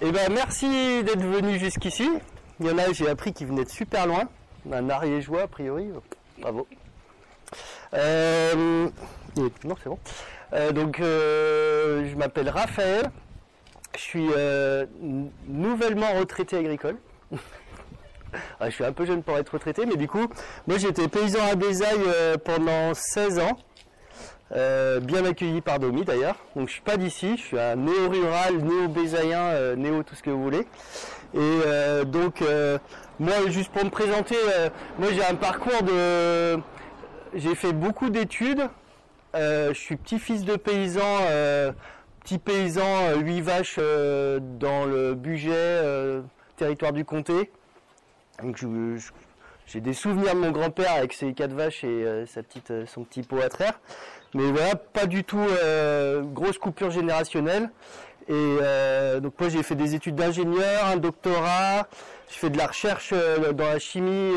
Eh ben, merci d'être venu jusqu'ici. Il y en a, j'ai appris qu'ils venaient de super loin. Un Ariégeois, a priori. Bravo. Non, c'est bon. Je m'appelle Raphaël. Je suis nouvellement retraité agricole. Je suis un peu jeune pour être retraité, mais du coup, moi j'étais paysan à Bézaille pendant 16 ans. Bien accueilli par Domi d'ailleurs. Donc je suis pas d'ici, je suis un néo-rural, néo-bézaïen, néo tout ce que vous voulez. Et moi, juste pour me présenter, moi j'ai un parcours de... J'ai fait beaucoup d'études. Je suis petit-fils de paysan, petit paysan, 8 vaches dans le Bugey, territoire du comté. Donc j'ai des souvenirs de mon grand-père avec ses 4 vaches et son petit pot à traire. Mais voilà, pas du tout grosse coupure générationnelle. Et donc moi j'ai fait des études d'ingénieur, un doctorat, j'ai fait de la recherche dans la chimie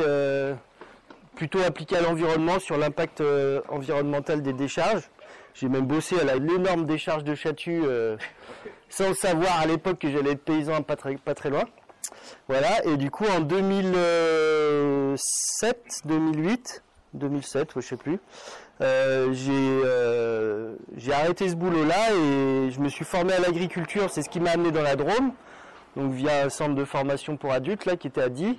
plutôt appliquée à l'environnement sur l'impact environnemental des décharges. J'ai même bossé à l'énorme décharge de Chatu sans le savoir à l'époque que j'allais être paysan pas très loin. Voilà, et du coup en 2007, 2007, je sais plus, j'ai arrêté ce boulot-là et je me suis formé à l'agriculture. C'est ce qui m'a amené dans la Drôme, donc via un centre de formation pour adultes là qui était à Die.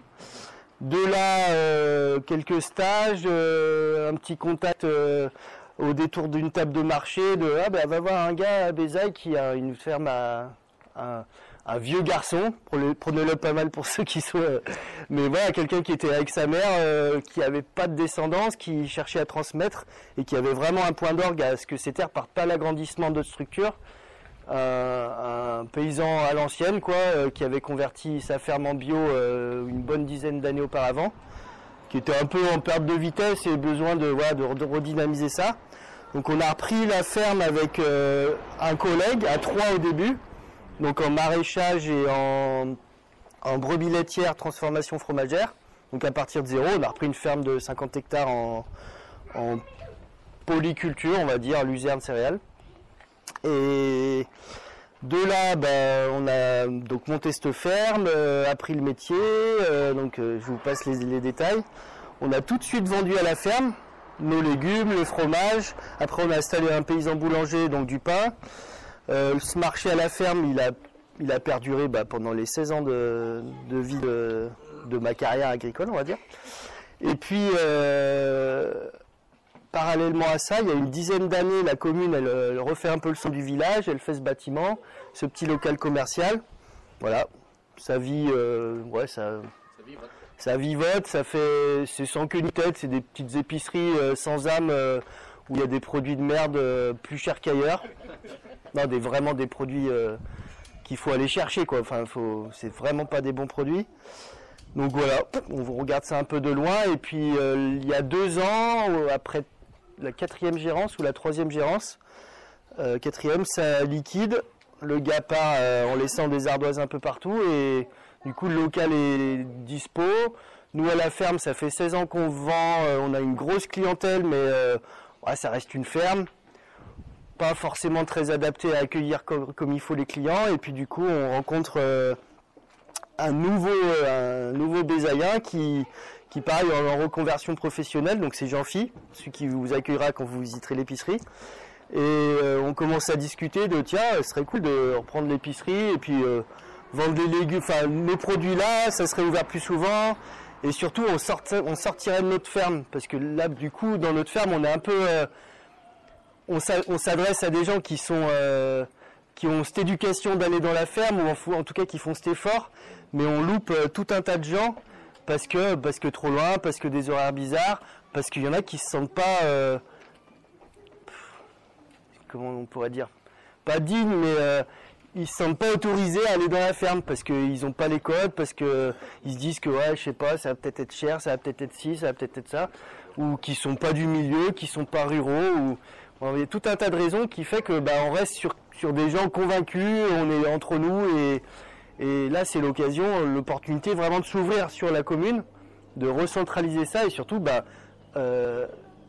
De là, quelques stages, un petit contact au détour d'une table de marché va voir un gars à Bézaille qui a une ferme un vieux garçon, prenez-le pas mal pour ceux qui sont... mais voilà, quelqu'un qui était avec sa mère, qui avait pas de descendance, qui cherchait à transmettre et qui avait vraiment un point d'orgue à ce que ces terres partent pas à l'agrandissement d'autres structures. Un paysan à l'ancienne, qui avait converti sa ferme en bio une bonne dizaine d'années auparavant, qui était un peu en perte de vitesse et besoin de redynamiser ça. Donc on a repris la ferme avec un collègue, à 3 au début, donc en maraîchage et en brebis laitière, transformation fromagère. Donc à partir de zéro, on a repris une ferme de 50 hectares en polyculture, on va dire, luzerne céréales. Et de là, on a donc monté cette ferme, appris le métier, je vous passe les détails. On a tout de suite vendu à la ferme nos légumes, le fromage. Après on a installé un paysan boulanger, donc du pain. Ce marché à la ferme, il a perduré pendant les 16 ans de vie de ma carrière agricole, on va dire. Et puis, parallèlement à ça, il y a une dizaine d'années, la commune, elle refait un peu le son du village, elle fait ce bâtiment, ce petit local commercial. Voilà, ça vit, ça vivote, c'est sans queue ni tête, c'est des petites épiceries sans âme où il y a des produits de merde plus chers qu'ailleurs. Non, vraiment des produits qu'il faut aller chercher, quoi. Enfin, c'est vraiment pas des bons produits. Donc voilà, on regarde ça un peu de loin. Et puis il y a 2 ans, après la 4e gérance ou la 3e gérance, 4e, ça liquide. Le gars part en laissant des ardoises un peu partout et du coup le local est dispo. Nous à la ferme, ça fait 16 ans qu'on vend. On a une grosse clientèle, mais ça reste une ferme. Pas forcément très adapté à accueillir comme il faut les clients, et puis du coup on rencontre un nouveau bézaïen qui pareil en reconversion professionnelle, donc c'est Jean-Phi, celui qui vous accueillera quand vous visiterez l'épicerie, et on commence à discuter de tiens, ce serait cool de reprendre l'épicerie et puis vendre des légumes, enfin nos produits là, ça serait ouvert plus souvent, et surtout on sortirait de notre ferme, parce que là du coup dans notre ferme on est un peu... on s'adresse à des gens qui ont cette éducation d'aller dans la ferme, ou en tout cas qui font cet effort, mais on loupe tout un tas de gens parce que trop loin, parce que des horaires bizarres, parce qu'il y en a qui se sentent pas, comment on pourrait dire, pas dignes, mais ils se sentent pas autorisés à aller dans la ferme parce qu'ils n'ont pas les codes, parce que ils se disent que je sais pas, ça va peut-être être cher, ça va peut-être être ci, ça va peut-être être ça, ou qui sont pas du milieu, qui sont pas ruraux, ou il y a tout un tas de raisons qui fait que on reste sur des gens convaincus, on est entre nous, et là c'est l'opportunité vraiment de s'ouvrir sur la commune, de recentraliser ça, et surtout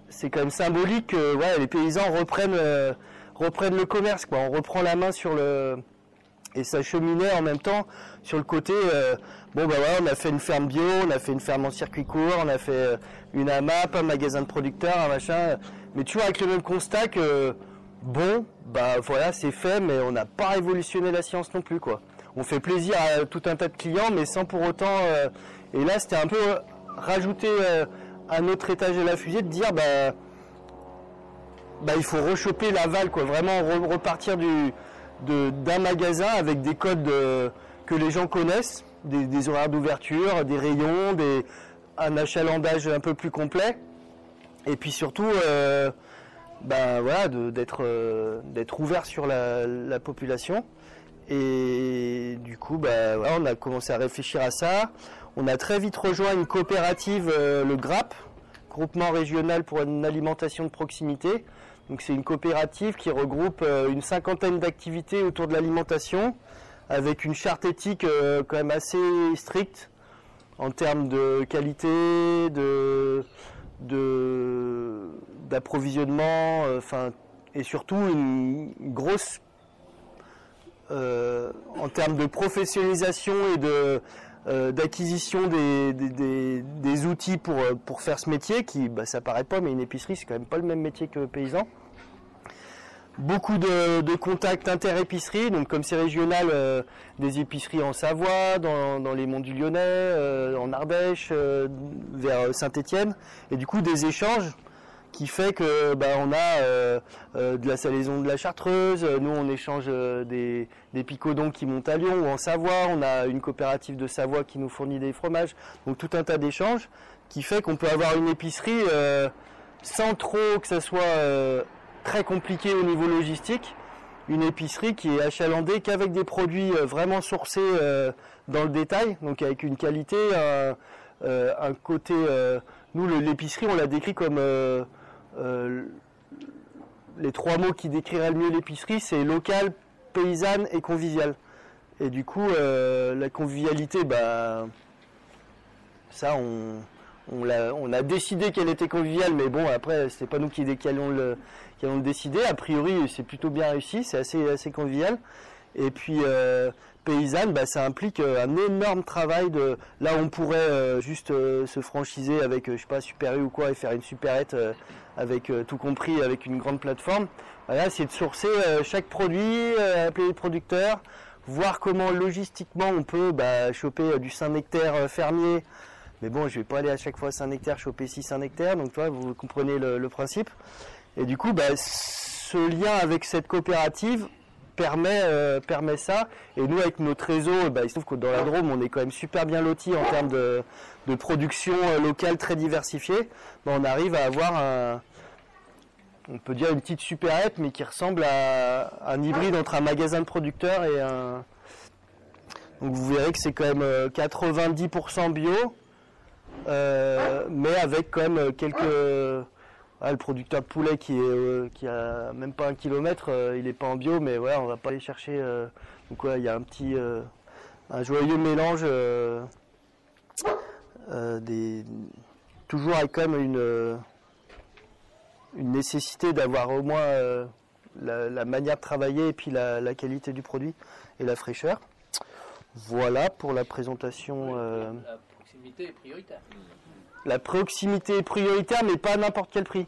c'est quand même symbolique que les paysans reprennent le commerce, quoi. On reprend la main sur Et ça cheminait en même temps sur le côté, bon bah voilà, on a fait une ferme bio, on a fait une ferme en circuit court, on a fait une AMAP, un magasin de producteurs, un machin, mais toujours avec le même constat que, bon, bah voilà, c'est fait, mais on n'a pas révolutionné la science non plus, quoi. On fait plaisir à tout un tas de clients, mais sans pour autant, et là c'était un peu rajouter un autre étage à la fusée, de dire, bah il faut rechoper l'aval, quoi, vraiment repartir d'un magasin avec des codes que les gens connaissent, des horaires d'ouverture, des rayons, un achalandage un peu plus complet, et puis surtout voilà, d'être ouvert sur la population. Et du coup voilà, on a commencé à réfléchir à ça. On a très vite rejoint une coopérative, le GRAP, Groupement Régional pour une Alimentation de Proximité. Donc c'est une coopérative qui regroupe une 50aine d'activités autour de l'alimentation, avec une charte éthique quand même assez stricte en termes de qualité, d'approvisionnement, et surtout une grosse en termes de professionnalisation et d'acquisition des outils pour faire ce métier qui, ça paraît pas, mais une épicerie c'est quand même pas le même métier que paysan. Beaucoup de contacts inter-épiceries, donc comme c'est régional, des épiceries en Savoie, dans les monts du Lyonnais, en Ardèche, vers Saint-Étienne, et du coup des échanges qui fait que on a de la salaison de la Chartreuse, nous on échange des picodons qui montent à Lyon ou en Savoie, on a une coopérative de Savoie qui nous fournit des fromages, donc tout un tas d'échanges qui fait qu'on peut avoir une épicerie sans trop que ça soit très compliqué au niveau logistique, une épicerie qui est achalandée qu'avec des produits vraiment sourcés dans le détail, donc avec une qualité, un côté, nous l'épicerie on l'a décrit comme les trois mots qui décriraient le mieux l'épicerie, c'est local, paysanne et convivial. Et du coup, la convivialité, ça, on a décidé qu'elle était conviviale, mais bon, après, c'est pas nous qui allons le décider. A priori, c'est plutôt bien réussi, c'est assez convivial. Et puis, paysanne, ça implique un énorme travail de. Là, on pourrait juste se franchiser avec, je sais pas, Super U ou quoi, et faire une supérette avec tout compris, avec une grande plateforme. Voilà, c'est de sourcer chaque produit, appeler les producteurs, voir comment logistiquement on peut choper du Saint-Nectaire fermier. Mais bon, je vais pas aller à chaque fois à Saint-Nectaire choper 6 Saint-Nectaire, donc toi, vous comprenez le principe. Et du coup, ce lien avec cette coopérative permet ça. Et nous, avec notre réseau, il se trouve que dans la Drôme, on est quand même super bien lotis en termes de production locale très diversifiée. On arrive à avoir on peut dire une petite supérette, mais qui ressemble à un hybride entre un magasin de producteurs et un. Donc vous verrez que c'est quand même 90% bio, mais avec quand même quelques. Le producteur de poulet qui a même pas 1 kilomètre, il n'est pas en bio, mais voilà, on va pas aller chercher. Donc il y a un joyeux mélange toujours avec quand même une nécessité d'avoir au moins la manière de travailler et puis la qualité du produit et la fraîcheur. Voilà pour la présentation. La proximité est prioritaire. La proximité est prioritaire, mais pas à n'importe quel prix.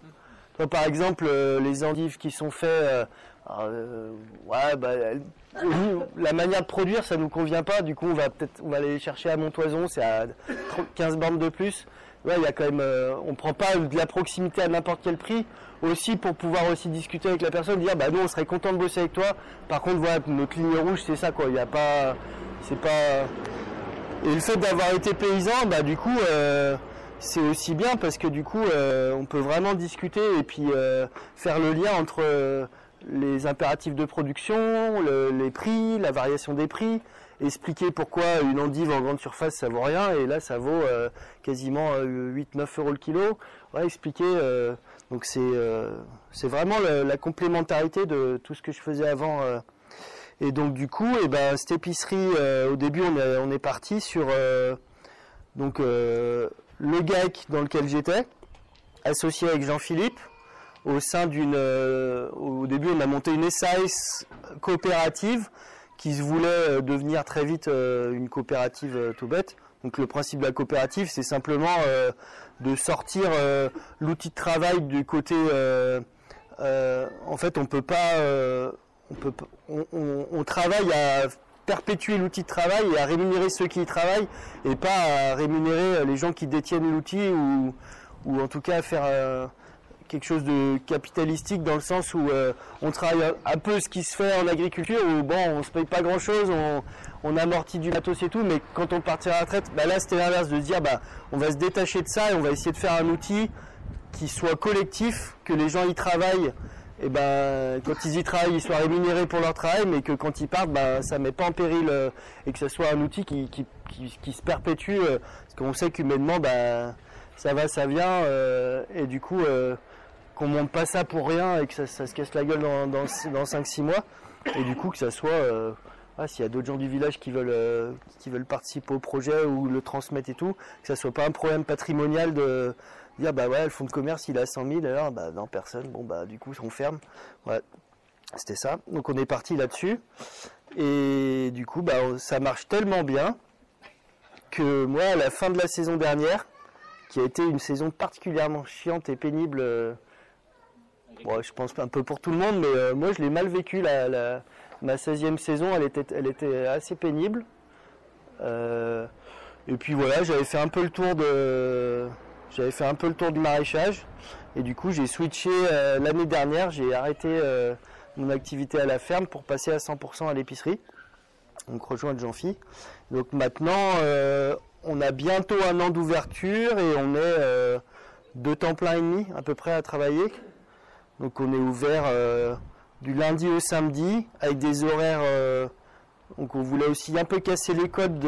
Par exemple, les endives qui sont faits, la manière de produire, ça nous convient pas. Du coup, on va aller les chercher à Montoison, c'est à 15 bornes de plus. Ouais, il y a quand même, on prend pas de la proximité à n'importe quel prix. Aussi pour pouvoir aussi discuter avec la personne, dire nous on serait content de bosser avec toi. Par contre, voilà, notre ligne rouge, c'est ça, quoi. Il y a pas, c'est pas. Et le fait d'avoir été paysan, du coup. C'est aussi bien parce que du coup on peut vraiment discuter et puis faire le lien entre les impératifs de production, les prix, la variation des prix, expliquer pourquoi une endive en grande surface ça vaut rien et là ça vaut quasiment 8-9 euros le kilo. Ouais, expliquer, donc c'est vraiment la complémentarité de tout ce que je faisais avant. Et donc du coup, cette épicerie, au début on est parti sur le GAEC dans lequel j'étais, associé avec Jean-Philippe, au sein au début on a monté une SAS coopérative qui se voulait devenir très vite une coopérative tout bête. Donc le principe de la coopérative, c'est simplement de sortir l'outil de travail du côté. En fait, on peut pas. On travaille à perpétuer l'outil de travail et à rémunérer ceux qui y travaillent, et pas à rémunérer les gens qui détiennent l'outil, ou en tout cas faire quelque chose de capitalistique, dans le sens où on travaille un peu ce qui se fait en agriculture, où bon, on se paye pas grand chose, on amortit du matos et tout, mais quand on partira à la retraite, là c'était l'inverse, de se dire on va se détacher de ça et on va essayer de faire un outil qui soit collectif, que les gens y travaillent, et quand ils y travaillent, ils soient rémunérés pour leur travail, mais que quand ils partent, ça met pas en péril, et que ce soit un outil qui se perpétue, parce qu'on sait qu'humainement, ça va, ça vient, et du coup, qu'on monte pas ça pour rien et que ça se casse la gueule dans 5-6 mois, et du coup que ça soit, s'il y a d'autres gens du village qui veulent participer au projet ou le transmettre et tout, que ça soit pas un problème patrimonial de dire le fonds de commerce il a 100 000, alors non, personne, du coup on ferme. Ouais, c'était ça. Donc on est parti là-dessus, et du coup ça marche tellement bien que moi, à la fin de la saison dernière, qui a été une saison particulièrement chiante et pénible, je pense un peu pour tout le monde, mais moi je l'ai mal vécu. Ma 16e saison, elle était assez pénible. Et puis voilà, j'avais fait un peu le tour du maraîchage, et du coup j'ai switché l'année dernière, j'ai arrêté mon activité à la ferme pour passer à 100% à l'épicerie, donc rejoindre Jean-Phi. Donc maintenant on a bientôt 1 an d'ouverture et on est 2 temps plein et demi à peu près à travailler. Donc on est ouvert du lundi au samedi avec des horaires. Donc on voulait aussi un peu casser les codes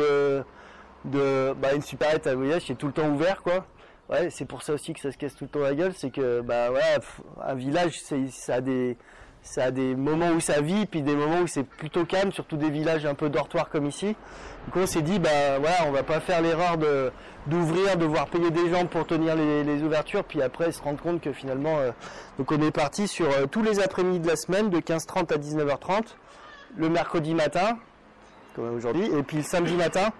une supérette à voyage qui est tout le temps ouvert, quoi. Ouais, c'est pour ça aussi que ça se casse tout le temps la gueule, c'est que un village ça a des moments où ça vit, puis des moments où c'est plutôt calme, surtout des villages un peu dortoirs comme ici. Donc on s'est dit on va pas faire l'erreur d'ouvrir, devoir payer des gens pour tenir les ouvertures, puis après se rendre compte que finalement donc on est parti sur tous les après-midi de la semaine de 15h30 à 19h30, le mercredi matin comme aujourd'hui, et puis le samedi matin,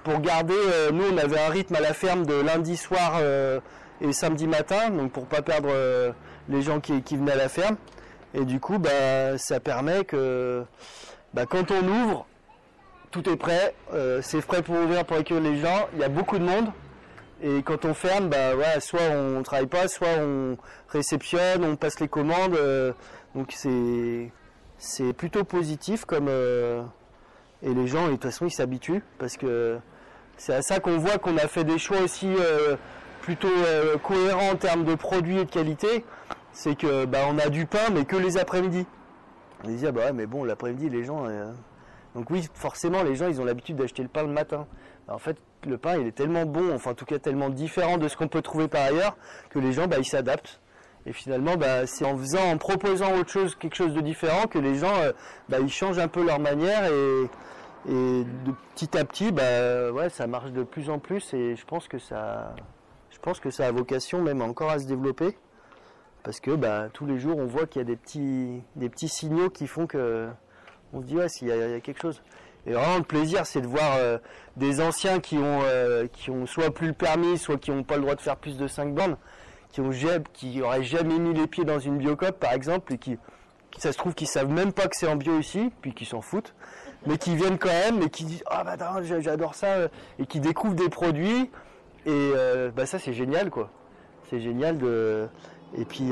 pour garder nous on avait un rythme à la ferme de lundi soir et samedi matin, donc pour pas perdre les gens qui venaient à la ferme. Et du coup, ça permet que quand on ouvre, tout est prêt, c'est prêt pour ouvrir, pour accueillir les gens, il y a beaucoup de monde. Et quand on ferme, soit on travaille pas, soit on réceptionne, on passe les commandes. Donc c'est plutôt positif et les gens, de toute façon, ils s'habituent, parce que c'est à ça qu'on voit qu'on a fait des choix aussi plutôt cohérents en termes de produits et de qualité. C'est que on a du pain, mais que les après-midi. On se dit mais bon, l'après-midi les gens donc oui, forcément les gens ils ont l'habitude d'acheter le pain le matin. En fait, le pain il est tellement bon, enfin en tout cas tellement différent de ce qu'on peut trouver par ailleurs, que les gens ils s'adaptent. Et finalement c'est en proposant quelque chose de différent, que les gens ils changent un peu leur manière, et de petit à petit ça marche de plus en plus, et je pense que ça a vocation même encore à se développer. Parce que tous les jours on voit qu'il y a des petits signaux qui font que on se dit s'il y a quelque chose. Et vraiment le plaisir, c'est de voir des anciens qui ont soit plus le permis, soit qui n'ont pas le droit de faire plus de 5 bornes, qui auraient jamais mis les pieds dans une Biocoop par exemple, et qui ça se trouve qu'ils savent même pas que c'est en bio ici, puis qui s'en foutent, mais qui viennent quand même et qui disent j'adore ça, et qui découvrent des produits, et ça c'est génial, quoi. C'est génial et puis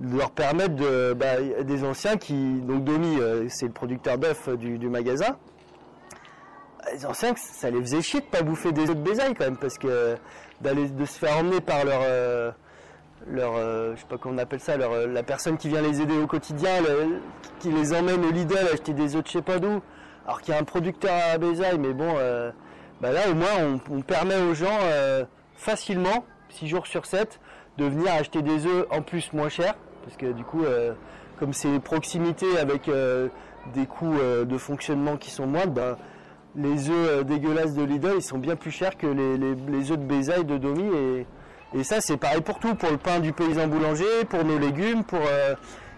leur permettre des anciens donc Domi c'est le producteur d'œufs du magasin. Les anciens, ça les faisait chier de pas bouffer des œufs de bésaille quand même, parce que de se faire emmener par leur je sais pas comment on appelle ça, la personne qui vient les aider au quotidien, qui les emmène au Lidl acheter des œufs de je sais pas d'où, alors qu'il y a un producteur à bésaille. Mais bon là au moins on permet aux gens facilement 6 jours sur 7 de venir acheter des œufs en plus moins chers, parce que du coup comme c'est proximité avec des coûts de fonctionnement qui sont moindres, les œufs dégueulasses de Lidl ils sont bien plus chers que les œufs de bésaille de Domi, et ça c'est pareil pour tout, pour le pain du paysan boulanger, pour nos légumes,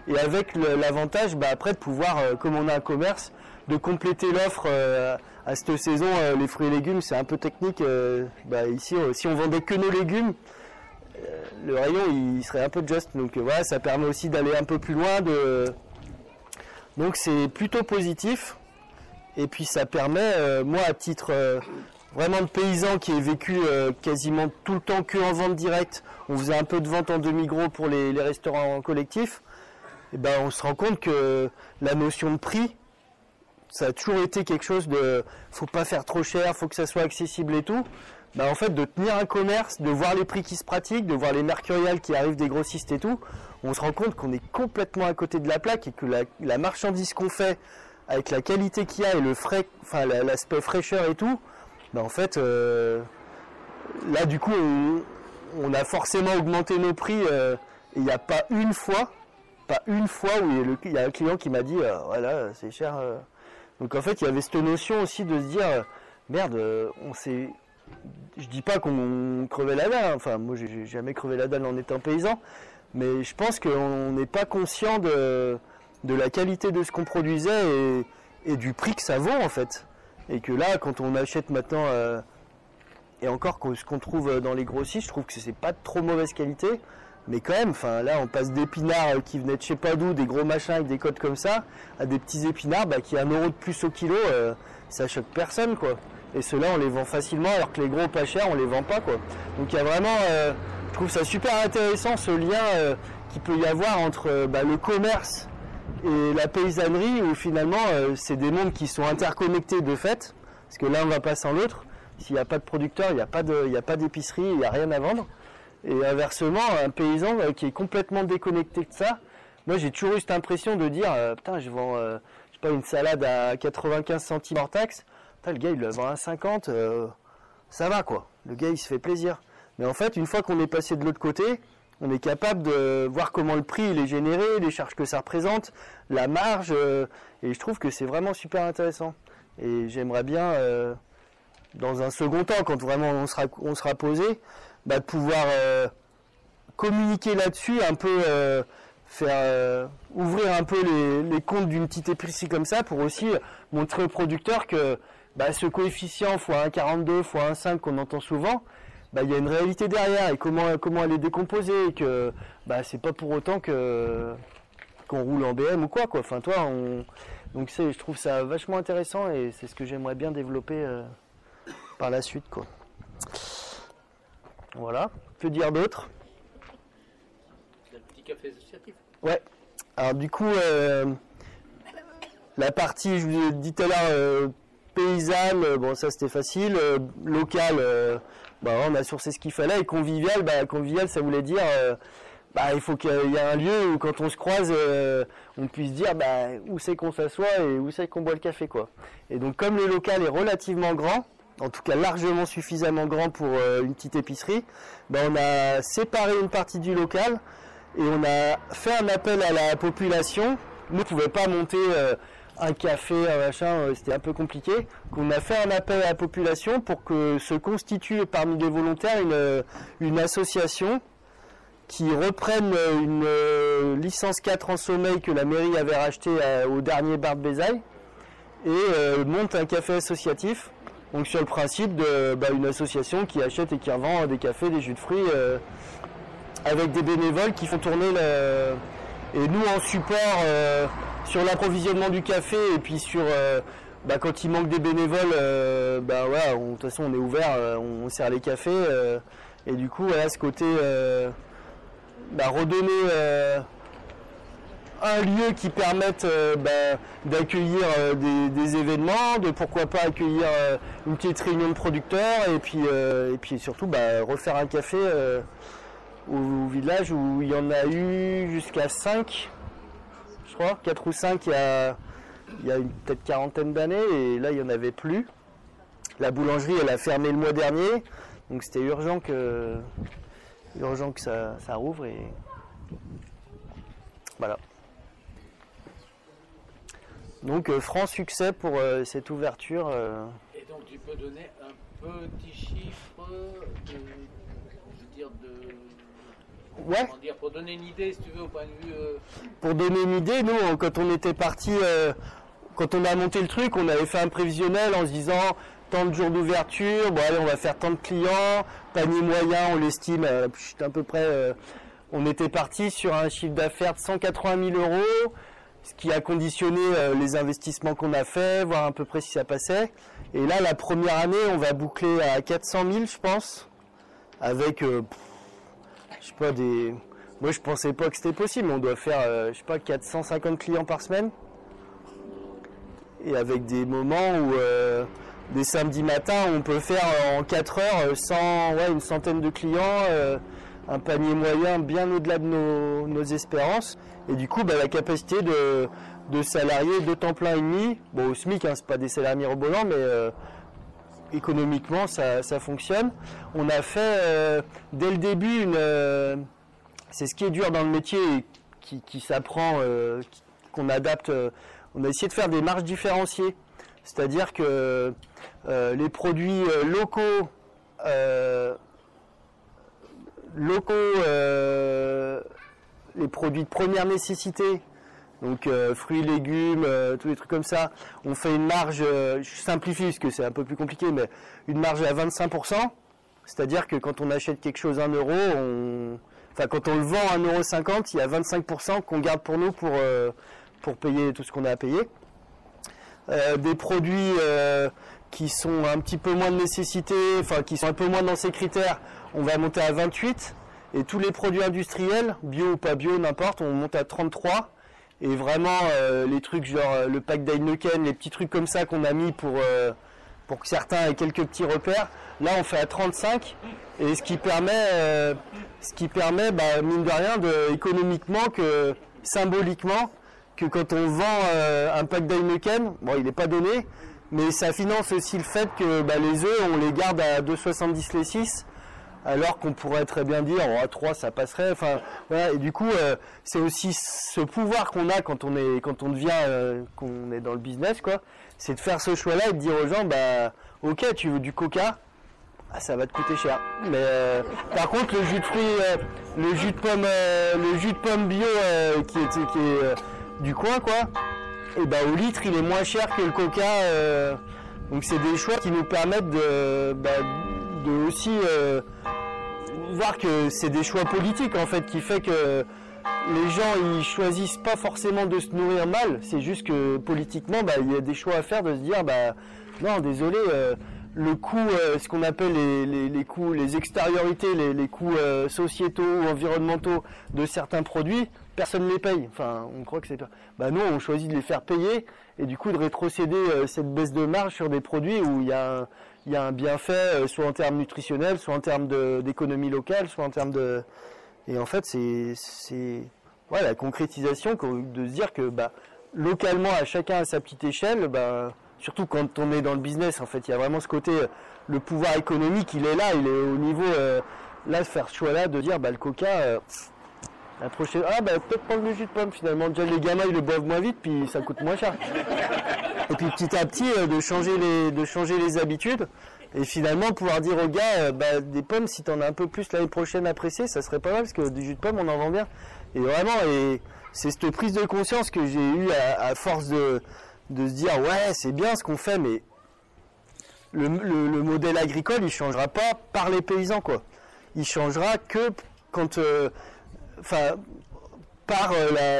et avec l'avantage après de pouvoir, comme on a un commerce, de compléter l'offre à cette saison. Les fruits et légumes, c'est un peu technique. Ici, si on vendait que nos légumes, le rayon il serait un peu juste. Donc voilà, ça permet aussi d'aller un peu plus loin. Donc c'est plutôt positif. Et puis ça permet, moi à titre vraiment de paysan qui ai vécu quasiment tout le temps que en vente directe, on faisait un peu de vente en demi-gros pour les restaurants collectifs, et ben on se rend compte que la notion de prix, ça a toujours été quelque chose de faut pas faire trop cher, faut que ça soit accessible et tout. Ben en fait de tenir un commerce, de voir les prix qui se pratiquent, de voir les mercuriales qui arrivent des grossistes et tout, on se rend compte qu'on est complètement à côté de la plaque et que la marchandise qu'on fait avec la qualité qu'il y a et le frais, enfin l'aspect fraîcheur et tout, ben en fait là du coup on a forcément augmenté nos prix et il n'y a pas une fois où il y a un client qui m'a dit voilà c'est cher. Donc en fait il y avait cette notion aussi de se dire merde je dis pas qu'on crevait la dalle, hein. Enfin moi j'ai jamais crevé la dalle en étant paysan, mais je pense qu'on n'est pas conscient de la qualité de ce qu'on produisait et du prix que ça vaut en fait. Et que là, quand on achète maintenant, et encore ce qu'on trouve dans les grossistes, je trouve que c'est pas de trop mauvaise qualité, mais quand même, enfin là on passe d'épinards qui venaient de je sais pas d'où, des gros machins avec des codes comme ça, à des petits épinards qui a 1 euro de plus au kilo, ça choque personne quoi. Et ceux-là on les vend facilement alors que les gros pas chers on les vend pas quoi. Donc il y a vraiment, je trouve ça super intéressant ce lien qu'il peut y avoir entre le commerce et la paysannerie où finalement c'est des mondes qui sont interconnectés de fait, parce que l'un ne va pas sans l'autre. S'il n'y a pas de producteur, il n'y a pas d'épicerie, il n'y a rien à vendre. Et inversement, un paysan qui est complètement déconnecté de ça, moi j'ai toujours eu cette impression de dire putain je vends je sais pas, une salade à 95 centimes hors taxe, putain, le gars il la vend à 50, ça va quoi, le gars il se fait plaisir. Mais en fait une fois qu'on est passé de l'autre côté, on est capable de voir comment le prix il est généré, les charges que ça représente, la marge, et je trouve que c'est vraiment super intéressant. Et j'aimerais bien, dans un second temps, quand vraiment on sera posé, de pouvoir communiquer là-dessus, un peu faire ouvrir un peu les comptes d'une petite épicerie comme ça, pour aussi montrer aux producteurs que ce coefficient x1,42, x1,5 qu'on entend souvent, il y a une réalité derrière et comment elle est décomposée et que c'est pas pour autant qu'on roule en BM ou quoi. Enfin donc je trouve ça vachement intéressant et c'est ce que j'aimerais bien développer par la suite quoi. Voilà, que dire d'autre? Le petit café associatif. Ouais. Alors du coup la partie je vous ai dit tout à l'heure paysanne, bon ça c'était facile, local on a sourcé ce qu'il fallait, et convivial, convivial ça voulait dire il faut qu'il y ait un lieu où quand on se croise on puisse dire où c'est qu'on s'assoit et où c'est qu'on boit le café quoi. Et donc comme le local est relativement grand, en tout cas largement suffisamment grand pour une petite épicerie, on a séparé une partie du local et on a fait un appel à la population. Nous on ne pouvait pas monter un café, un machin, c'était un peu compliqué. On a fait un appel à la population pour que se constitue parmi les volontaires une association qui reprenne une licence 4 en sommeil que la mairie avait racheté au dernier bar de Bézaille et monte un café associatif. Donc sur le principe de une association qui achète et qui revend des cafés, des jus de fruits avec des bénévoles qui font tourner et nous en support sur l'approvisionnement du café et puis sur quand il manque des bénévoles, de toute façon on est ouvert, on sert les cafés et du coup ce côté redonner un lieu qui permette d'accueillir des événements, de pourquoi pas accueillir une petite réunion de producteurs et puis surtout refaire un café au village où il y en a eu jusqu'à 5, je crois, 4 ou 5 il y a peut-être quarantaine d'années et là il n'y en avait plus. La boulangerie elle a fermé le mois dernier, donc c'était urgent que ça rouvre et voilà. Donc franc succès pour cette ouverture. Et donc tu peux donner un petit chiffre Ouais. Pour donner une idée, si tu veux, au point de vue... Pour donner une idée, nous, quand on était parti, quand on a monté le truc, on avait fait un prévisionnel en se disant tant de jours d'ouverture, bon allez on va faire tant de clients, panier moyen on l'estime à peu près, on était parti sur un chiffre d'affaires de 180 000 €, ce qui a conditionné les investissements qu'on a fait, voir à peu près si ça passait. Et là la première année on va boucler à 400 000 je pense, avec je sais pas des... Moi je pensais pas que c'était possible, mais on doit faire je sais pas 450 clients par semaine. Et avec des moments où des samedis matins, on peut faire en 4 heures une centaine de clients, un panier moyen bien au-delà de nos espérances. Et du coup, la capacité de salariés de temps plein et demi, bon au SMIC, hein, c'est pas des salariés mirobolants, mais économiquement ça fonctionne. On a fait dès le début c'est ce qui est dur dans le métier et qui s'apprend, qu'on adapte. On a essayé de faire des marges différenciées, c'est-à-dire que les produits locaux, les produits de première nécessité, donc fruits, légumes, tous les trucs comme ça, on fait une marge, je simplifie parce que c'est un peu plus compliqué, mais une marge à 25%, c'est-à-dire que quand on achète quelque chose à 1 €, quand on le vend à 1,50 €, il y a 25% qu'on garde pour nous pour payer tout ce qu'on a à payer. Des produits qui sont un petit peu moins de nécessité, qui sont un peu moins dans ces critères, on va monter à 28. Et tous les produits industriels, bio ou pas bio, n'importe, on monte à 33. Et vraiment, les trucs genre le pack d'Heineken, les petits trucs comme ça qu'on a mis pour que certains aient quelques petits repères, là on fait à 35. Et ce qui permet mine de rien, économiquement, symboliquement, que quand on vend un pack d'Heineken, bon il n'est pas donné, mais ça finance aussi le fait que les œufs on les garde à 2,70 les 6, alors qu'on pourrait très bien dire à 3 ça passerait, voilà. Et du coup c'est aussi ce pouvoir qu'on a quand on est dans le business, quoi, c'est de faire ce choix là et de dire aux gens ok, tu veux du coca, ça va te coûter cher. Mais par contre le jus de fruits, le jus de pomme bio qui est du coin, quoi, et au litre il est moins cher que le coca, donc c'est des choix qui nous permettent de aussi voir que c'est des choix politiques en fait, qui fait que les gens ils choisissent pas forcément de se nourrir mal, c'est juste que politiquement il y a des choix à faire, de se dire non désolé, le coût, ce qu'on appelle les coûts, les extériorités, les coûts sociétaux ou environnementaux de certains produits, personne ne les paye. On croit que c'est pas. Nous, on choisit de les faire payer et du coup de rétrocéder cette baisse de marge sur des produits où il y a un bienfait, soit en termes nutritionnels, soit en termes d'économie locale, soit en termes de. Et en fait, c'est la concrétisation de se dire que localement, à chacun à sa petite échelle, surtout quand on est dans le business, en fait, il y a vraiment ce côté, le pouvoir économique, il est là, il est au niveau, là, de faire ce choix-là, de dire, le coca, la prochaine, peut-être prendre le jus de pomme, finalement, déjà les gamins, ils le boivent moins vite, puis ça coûte moins cher. Et puis petit à petit, de changer les habitudes, et finalement, pouvoir dire aux gars, des pommes, si t'en as un peu plus l'année prochaine à presser, ça serait pas mal, parce que du jus de pomme, on en vend bien. Et vraiment, c'est cette prise de conscience que j'ai eue à force de se dire c'est bien ce qu'on fait, mais le modèle agricole il changera pas par les paysans, quoi. Il changera que quand par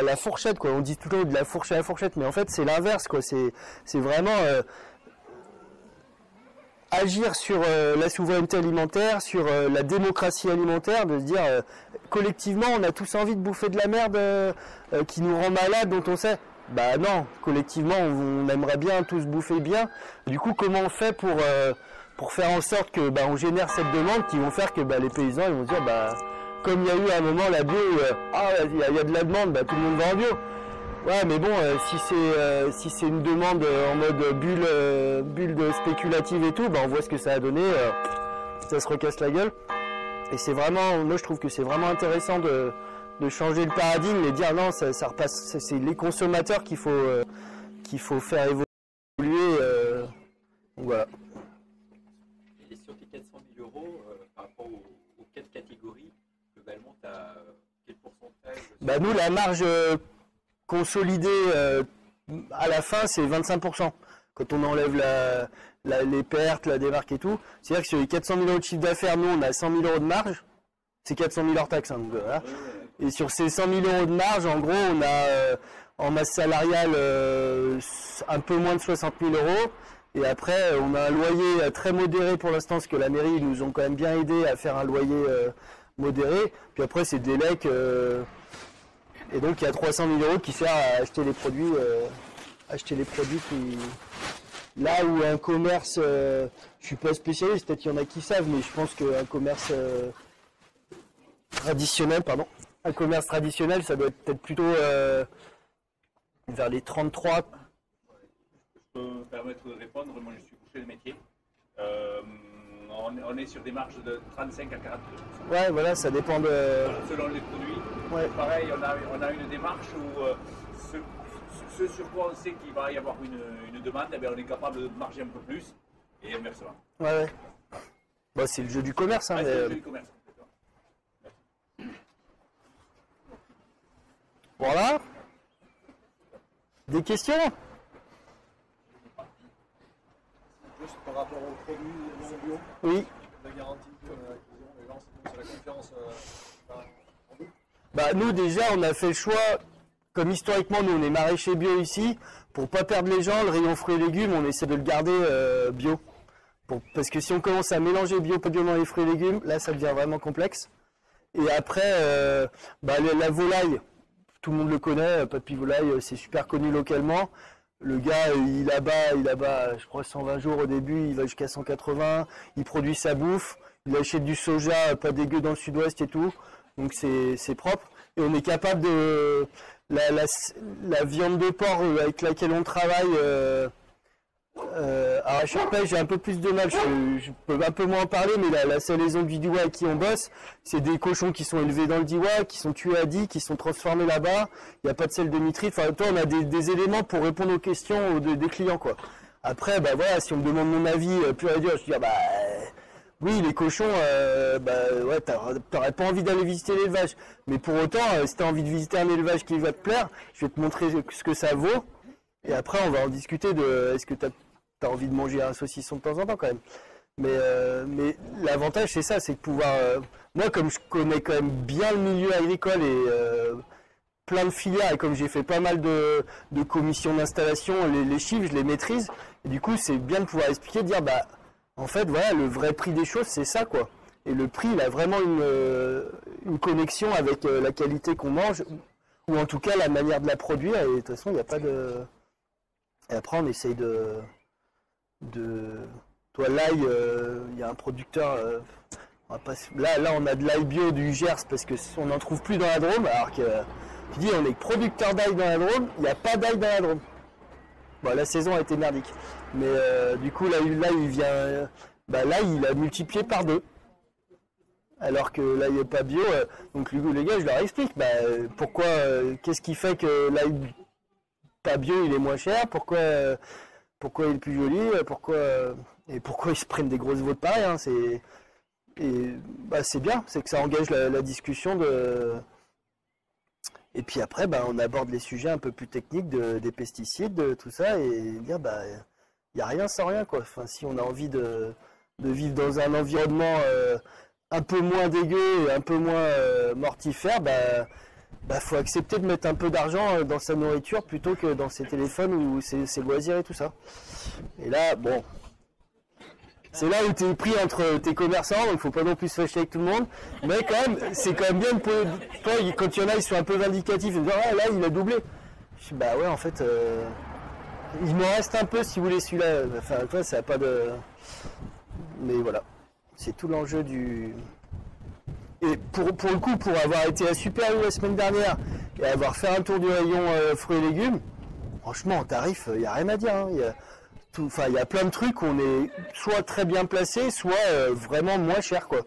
la fourchette, quoi. On dit toujours de la fourche à la fourchette, mais en fait c'est l'inverse, quoi. C'est vraiment agir sur la souveraineté alimentaire, sur la démocratie alimentaire, de se dire collectivement on a tous envie de bouffer de la merde qui nous rend malade, dont on sait. Non, collectivement, on aimerait bien tous bouffer bien. Du coup, comment on fait pour faire en sorte que on génère cette demande qui vont faire que les paysans ils vont se dire comme il y a eu à un moment la bio, il y a de la demande, tout le monde va en bio. Ouais, mais bon, si c'est une demande en mode bulle spéculative et tout, on voit ce que ça a donné, ça se recasse la gueule. Et c'est vraiment, moi je trouve que c'est vraiment intéressant de changer le paradigme et dire non, ça repasse, c'est les consommateurs qu'il faut faire évoluer. Donc voilà. Et sur tes 400 000 €, par rapport aux 4 catégories, globalement, tu as quel pourcentage? Nous, la marge consolidée à la fin, c'est 25%. Quand on enlève les pertes, la démarque et tout. C'est-à-dire que sur les 400 000 euros de chiffre d'affaires, nous, on a 100 000 euros de marge. C'est 400 000 hors taxe. Hein, donc, voilà. Et sur ces 100 000 euros de marge, en gros, on a en masse salariale un peu moins de 60 000 euros. Et après, on a un loyer très modéré pour l'instant, parce que la mairie, ils nous ont quand même bien aidé à faire un loyer modéré. Puis après, c'est des lecs. Et donc, il y a 300 000 euros qui servent à acheter les produits. Qui... Là où un commerce, je suis pas spécialiste, peut-être qu'il y en a qui savent, mais je pense qu'un commerce traditionnel, ça doit être peut-être plutôt vers les 33. Je peux me permettre de répondre, moi je suis boucher de métier. On est sur des marges de 35 à 42%. Ouais, voilà, ça dépend de... Selon les produits. Ouais. Pareil, on a une démarche où ce sur quoi on sait qu'il va y avoir une demande, eh bien, on est capable de marger un peu plus et inversement. Ouais. Bah, c'est le jeu du commerce. Hein, c'est le jeu du commerce. Voilà. Des questions? Juste par rapport aux produits non bio, Oui. la garantie que les gens c'est la confiance en nous. Bah, nous, déjà, on a fait le choix, comme historiquement, nous, on est maraîchers bio ici, pour pas perdre les gens, le rayon fruits et légumes, on essaie de le garder bio. Parce que si on commence à mélanger bio dans les fruits et légumes, là, ça devient vraiment complexe. Et après, la volaille, tout le monde le connaît, Papy Volaille, c'est super connu localement. Le gars, il abat, je crois, 120 jours au début, il va jusqu'à 180, il produit sa bouffe, il achète du soja pas dégueu dans le sud-ouest et tout, donc c'est propre. Et on est capable de... La viande de porc avec laquelle on travaille, alors à Charpey, j'ai un peu plus de mal, je peux un peu moins en parler, mais la salaison du Diois avec qui on bosse, c'est des cochons qui sont élevés dans le Diois, qui sont tués à 10, qui sont transformés là-bas, il n'y a pas de sel de nitrite, enfin toi on a des éléments pour répondre aux questions des clients quoi. Après, bah voilà, si on me demande mon avis pur et dur, je dis oui, les cochons, ouais, t'aurais pas envie d'aller visiter l'élevage. Mais pour autant, si t'as envie de visiter un élevage qui va te plaire, je vais te montrer ce que ça vaut. Et après, on va en discuter de est-ce que t'as envie de manger un saucisson de temps en temps quand même. Mais l'avantage, c'est ça, c'est de pouvoir... moi, comme je connais quand même bien le milieu agricole et plein de filières, et comme j'ai fait pas mal de commissions d'installation, les chiffres, je les maîtrise. Et du coup, c'est bien de pouvoir expliquer, de dire, en fait, voilà, le vrai prix des choses, c'est ça, quoi. Et le prix, il a vraiment une connexion avec la qualité qu'on mange, ou en tout cas la manière de la produire. Et de toute façon, il n'y a pas de... Et après, on essaye Toi, l'ail, il y a un producteur... Là, on a de l'ail bio du Gers, parce qu'on n'en trouve plus dans la Drôme, alors que... Tu dis, on est producteur d'ail dans la Drôme, il n'y a pas d'ail dans la Drôme. Bon, la saison a été merdique. Mais du coup, là, il vient... là, il a multiplié par 2. Alors que là, il n'est pas bio. Donc, les gars, je leur explique. Pourquoi... Qu'est-ce qui fait que l'ail pas bio, il est moins cher? Pourquoi il est plus joli? Pourquoi ils se prennent des grosses votes pareilles, hein, c'est bien. C'est que ça engage la discussion de... Et puis après, on aborde les sujets un peu plus techniques des pesticides, de tout ça, et dire, il n'y a rien sans rien, quoi. Enfin, si on a envie de vivre dans un environnement un peu moins dégueu et un peu moins mortifère, faut accepter de mettre un peu d'argent dans sa nourriture plutôt que dans ses téléphones ou ses loisirs et tout ça. Et là, bon... C'est là où tu es pris entre tes commerçants, donc il ne faut pas non plus se fâcher avec tout le monde. Mais quand même, c'est quand même bien de... Toi, quand il y en a, ils sont un peu vindicatifs. Ils disent, là, il a doublé. Je dis, ouais, en fait, il m'en reste un peu si vous voulez celui-là. Enfin, toi, ça n'a pas de... Mais voilà, c'est tout l'enjeu du... Et pour le coup, pour avoir été à Super U la semaine dernière et avoir fait un tour du rayon fruits et légumes, franchement, en tarif, il n'y a rien à dire. Hein. Il y a plein de trucs où on est soit très bien placé, soit vraiment moins cher, quoi.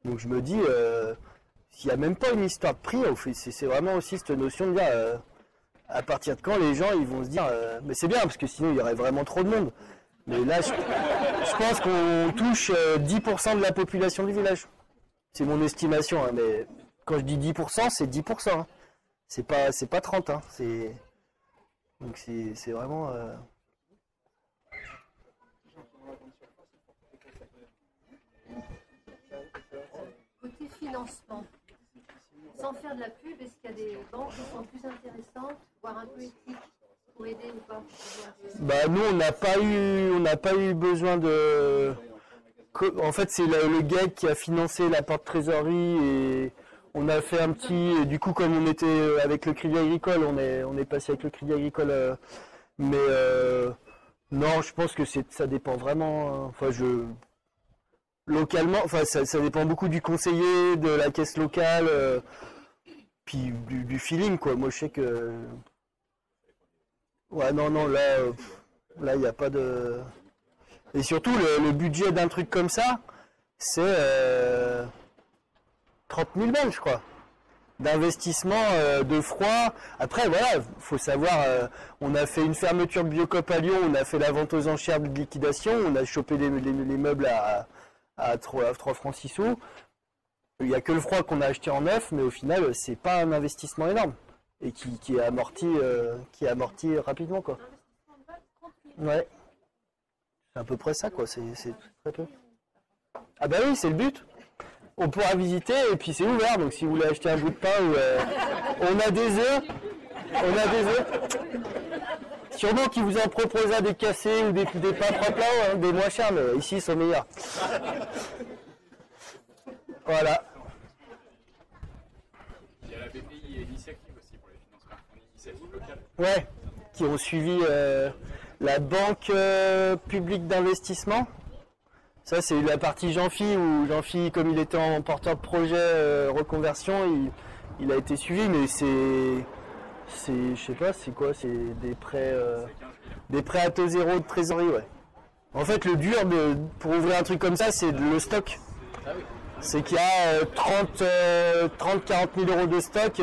Donc je me dis, s'il n'y a même pas une histoire de prix, c'est vraiment aussi cette notion de dire, à partir de quand les gens ils vont se dire, mais c'est bien, parce que sinon il y aurait vraiment trop de monde. Mais là, je pense qu'on touche 10% de la population du village. C'est mon estimation, hein, mais quand je dis 10%, c'est 10%. Hein. C'est pas 30, hein, Donc c'est vraiment... Côté financement, sans faire de la pub, est-ce qu'il y a des banques qui sont plus intéressantes, voire un peu éthiques, pour aider ou pas? Bah nous on n'a pas eu besoin de... En fait c'est le GAEC qui a financé la porte-trésorerie et on a fait un petit... Du coup comme on était avec le Crédit Agricole, on est passé avec le Crédit Agricole. Mais non, je pense que ça dépend vraiment... Enfin localement, enfin ça dépend beaucoup du conseiller, de la caisse locale, puis du feeling quoi. Moi je sais que... Ouais non, là il n'y a pas de... Et surtout le budget d'un truc comme ça, c'est 30 000 balles je crois. D'investissement, de froid. Après voilà, faut savoir, on a fait une fermeture de Biocop à Lyon, on a fait la vente aux enchères de liquidation, on a chopé les meubles à 3 francs 6 sous. Il n'y a que le froid qu'on a acheté en neuf, mais au final c'est pas un investissement énorme. Et qui est amorti rapidement quoi. Ouais. C'est à peu près ça quoi, c'est très peu. Ah bah oui, c'est le but. On pourra visiter et puis c'est ouvert, donc si vous voulez acheter un bout de pain ou on a des œufs. Sûrement qu'ils vous en proposera des cassés ou des pains propres là, des moins chers, mais ici ils sont meilleurs. Voilà. Il y a la BPI et Initiative aussi pour les financements. Initiative locale. Ouais, qui ont suivi la banque publique d'investissement. Ça, c'est la partie Jean-Phi, où Jean-Phi, comme il était en porteur de projet reconversion, il a été suivi, mais je sais pas, c'est quoi, c'est des prêts à taux zéro de trésorerie, ouais. En fait, le dur pour ouvrir un truc comme ça, c'est le stock. C'est qu'il y a 30-40 000 euros de stock.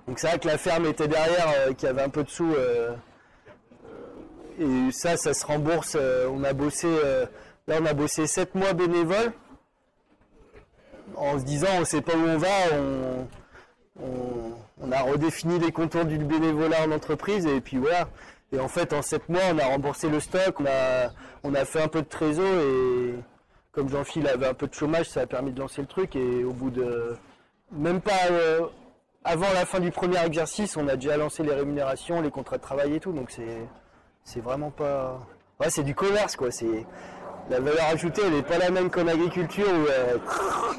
Donc c'est vrai que la ferme était derrière, qui avait un peu de sous. Et ça se rembourse. On a bossé 7 mois bénévole. En se disant, on ne sait pas où on va. On a redéfini les contours du bénévolat en entreprise. Et puis voilà. Et en fait, en 7 mois, on a remboursé le stock. On a fait un peu de trésor. Et comme Jean-Phil avait un peu de chômage, ça a permis de lancer le truc. Et au bout de... Même pas... avant la fin du premier exercice, on a déjà lancé les rémunérations, les contrats de travail et tout. Donc c'est vraiment pas... Ouais, c'est du commerce, quoi. La valeur ajoutée, elle n'est pas la même qu'en agriculture où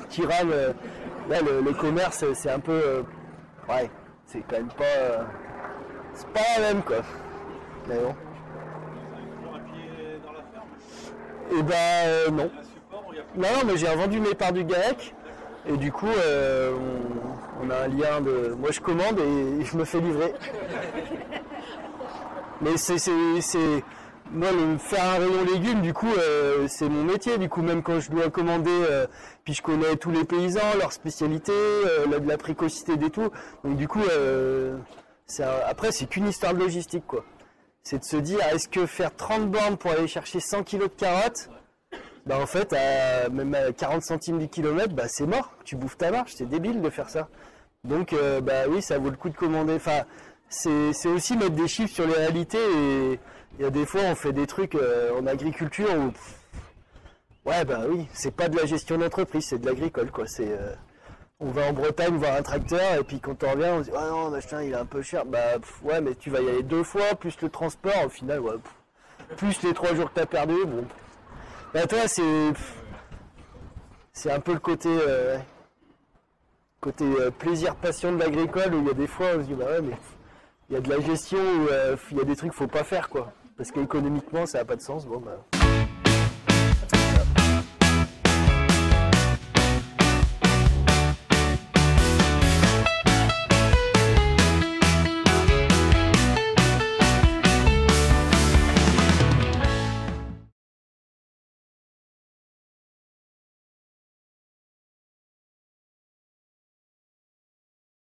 tu rames. Là, le commerce, c'est un peu... ouais, c'est quand même pas... c'est pas la même, quoi. Mais bon. Et ben non. Non, mais j'ai revendu mes parts du GAEC. Et du coup, on a un lien de... Moi, je commande et je me fais livrer. Mais moi, faire un rayon légumes, du coup, c'est mon métier. Du coup, même quand je dois commander, puis je connais tous les paysans, leurs spécialités, de la précocité des tout. Donc, du coup, après, c'est qu'une histoire de logistique, quoi. C'est de se dire, est-ce que faire 30 bornes pour aller chercher 100 kilos de carottes, bah en fait, même à 40 centimes du kilomètre, bah c'est mort. Tu bouffes ta marge, c'est débile de faire ça. Donc, bah oui, ça vaut le coup de commander. Enfin, c'est aussi mettre des chiffres sur les réalités. Et il y a des fois, on fait des trucs en agriculture où, ouais, bah oui, c'est pas de la gestion d'entreprise, c'est de l'agricole, quoi. On va en Bretagne voir un tracteur et puis quand on revient, on se dit, ah non, machin, il est un peu cher. Bah ouais, mais tu vas y aller 2 fois, plus le transport, au final, ouais, plus les 3 jours que tu as perdu, bon. Bah toi, c'est un peu le côté plaisir passion de l'agricole où il y a des fois on se dit bah ouais, mais il y a de la gestion où il y a des trucs qu'il faut pas faire, quoi, parce qu'économiquement ça n'a pas de sens. Bon bah